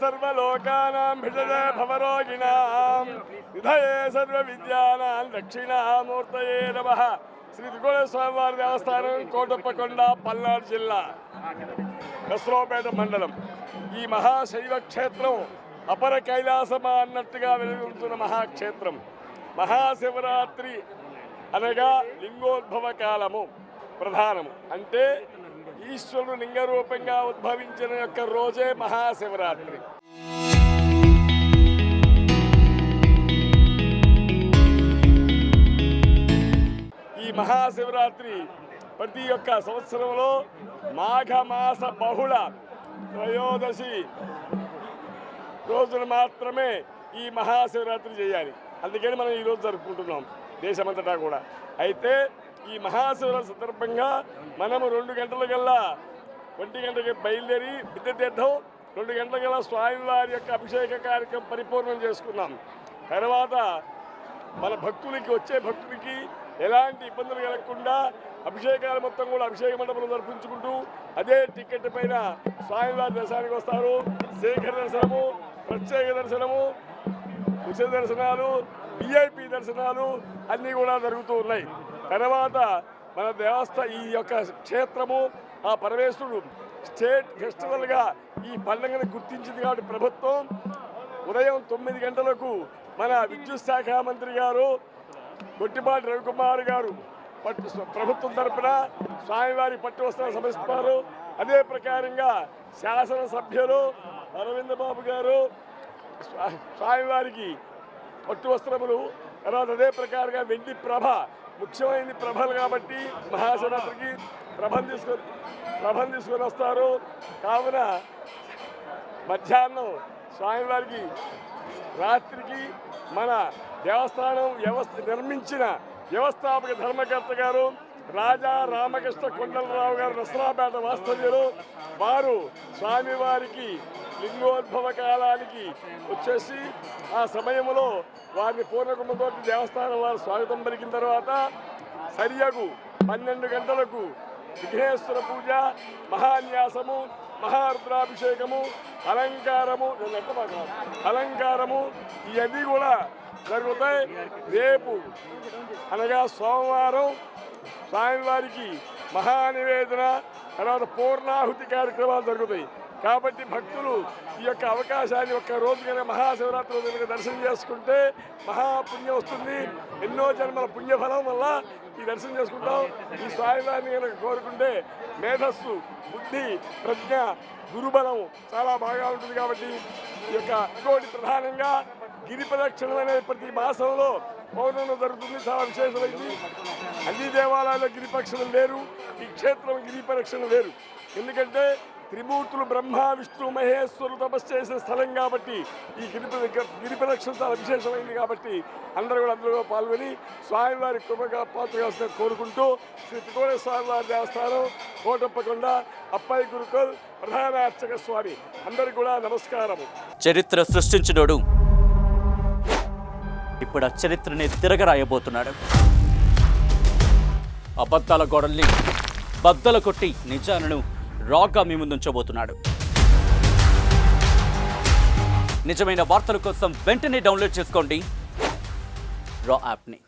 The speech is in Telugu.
सर्वलोकानां भिषजे भवरोगिणां निधये सर्वविद्यानां दक्षिणामूर्तये नमः। శ్రీ త్రికోణ స్వామివారి దేవస్థానం కోటప్పకొండ పల్నాడు జిల్లా నసరావుపేట మండలం. ఈ మహాశైవ క్షేత్రం అపర కైలాసమా అన్నట్టుగా వెలుగుతున్న మహాక్షేత్రం. మహాశివరాత్రి అనగా లింగోద్భవ కాలము ప్రధానము. అంటే ఈశ్వరుడు లింగరూపంగా ఉద్భవించిన యొక్క రోజే మహాశివరాత్రి. ఈ మహాశివరాత్రి ప్రతి ఒక్క సంవత్సరంలో మాఘమాస బహుళ త్రయోదశి రోజున మాత్రమే ఈ మహాశివరాత్రి చేయాలి. అందుకని మనం ఈరోజు జరుపుకుంటున్నాం దేశమంతటా కూడా. అయితే ఈ మహాశివరాత్రి సందర్భంగా మనము 2 గంటల కల్లా 1 గంటకి బయలుదేరి విద్యతీర్థం 2 గంటల కల్లా స్వామివారి యొక్క అభిషేక కార్యక్రమం పరిపూర్ణం చేసుకున్నాం. తర్వాత మన భక్తులకి వచ్చే భక్తులకి ఎలాంటి ఇబ్బందులు కలగకుండా అభిషేకాలు మొత్తం కూడా అభిషేక మండపంలో జరిపించుకుంటూ అదే టికెట్ పైన స్వామివారి దర్శనానికి వస్తారు. శేఖర దర్శనము, ప్రత్యేక దర్శనము, ఉచిత దర్శనాలు, విఐపి దర్శనాలు అన్నీ కూడా జరుగుతూ ఉన్నాయి. తర్వాత మన ఈ యొక్క క్షేత్రము ఆ పరమేశ్వరుడు స్టేట్ ఫెస్టివల్గా ఈ పండుగను గుర్తించింది. కాబట్టి ప్రభుత్వం ఉదయం 9 గంటలకు మన విద్యుత్ శాఖ మంత్రి గారు గొట్టిపాటి రవికుమార్ గారు ప్రభుత్వం తరపున స్వామివారి పట్టు వస్త్రాలు సమర్పిస్తారు. అదే ప్రకారంగా శాసనసభ్యులు అరవింద్ బాబు గారు స్వామివారికి పట్టు వస్త్రములు, తర్వాత అదే ప్రకారంగా వెండి ప్రభ, ముఖ్యమైనది ప్రభలు కాబట్టి మహాశివరాత్రికి ప్రభను తీసుకొని వస్తారు. కావున మధ్యాహ్నం స్వామివారికి రాత్రికి మన దేవస్థానం నిర్మించిన వ్యవస్థాపక ధర్మకర్త గారు రాజా రామకృష్ణ కొండలరావు గారు నసరాపేట వాస్తవ్యులు. వారు స్వామివారికి లింగోద్భవ కాలానికి వచ్చేసి ఆ సమయంలో వారిని పూర్ణకుంభంతో దేవస్థానం వారు స్వాగతం పలికిన తర్వాత సరియగు 12 గంటలకు విఘ్నేశ్వర పూజ, మహాన్యాసము, మహారుద్రాభిషేకము, అలంకారము ఇవన్నీ కూడా జరుగుతాయి. రేపు అనగా సోమవారం స్వామివారికి మహానివేదన, తర్వాత పూర్ణాహుతి కార్యక్రమాలు జరుగుతాయి. కాబట్టి భక్తులు ఈ యొక్క అవకాశాన్ని ఒక్క రోజు కనుక మహాశివరాత్రి రోజు కనుక దర్శనం చేసుకుంటే మహాపుణ్యం వస్తుంది. ఎన్నో జన్మల పుణ్యఫలం వల్ల ఈ దర్శనం చేసుకుంటాం. ఈ స్వామివారిని కనుక కోరుకుంటే మేధస్సు, బుద్ధి, ప్రజ్ఞ, గురుబలం చాలా బాగా ఉంటుంది. కాబట్టి ఈ యొక్క ఇంకోటి ప్రధానంగా గిరి ప్రదక్షిణం అనేది ప్రతి మాసంలో పౌర్ణమిలో జరుగుతుంది. చాలా విశేషమైంది. అన్ని దేవాలయాల్లో గిరి ప్రదక్షిణం వేరు, ఈ క్షేత్రం గిరి ప్రదక్షిణం వేరు. ఎందుకంటే త్రిమూర్తులు బ్రహ్మ, విష్ణు, మహేశ్వరులు తపస్సు చేసిన స్థలం కాబట్టి ఈ గిరి ప్రదక్షిణ చాలా విశేషమైంది. కాబట్టి అందరూ కూడా అందులో పాల్గొని స్వామివారి కృపగా పాత్రగా కోరుకుంటూ శ్రీ త్రికోణ స్వామివారి దేవస్థానం కోటప్పకొండ అప్పయ్య గురుకుల్ ప్రధాన అర్చక స్వామి అందరికీ కూడా నమస్కారము. చరిత్ర సృష్టించినోడు ఇప్పుడు ఆ చరిత్రని తిరగరాయబోతున్నాడు. అబద్ధాల గోడల్ని బద్దలు కొట్టి నిజాలను రాగా మీ ముందుంచబోతున్నాడు. నిజమైన వార్తల కోసం వెంటనే డౌన్లోడ్ చేసుకోండి రా యాప్ని.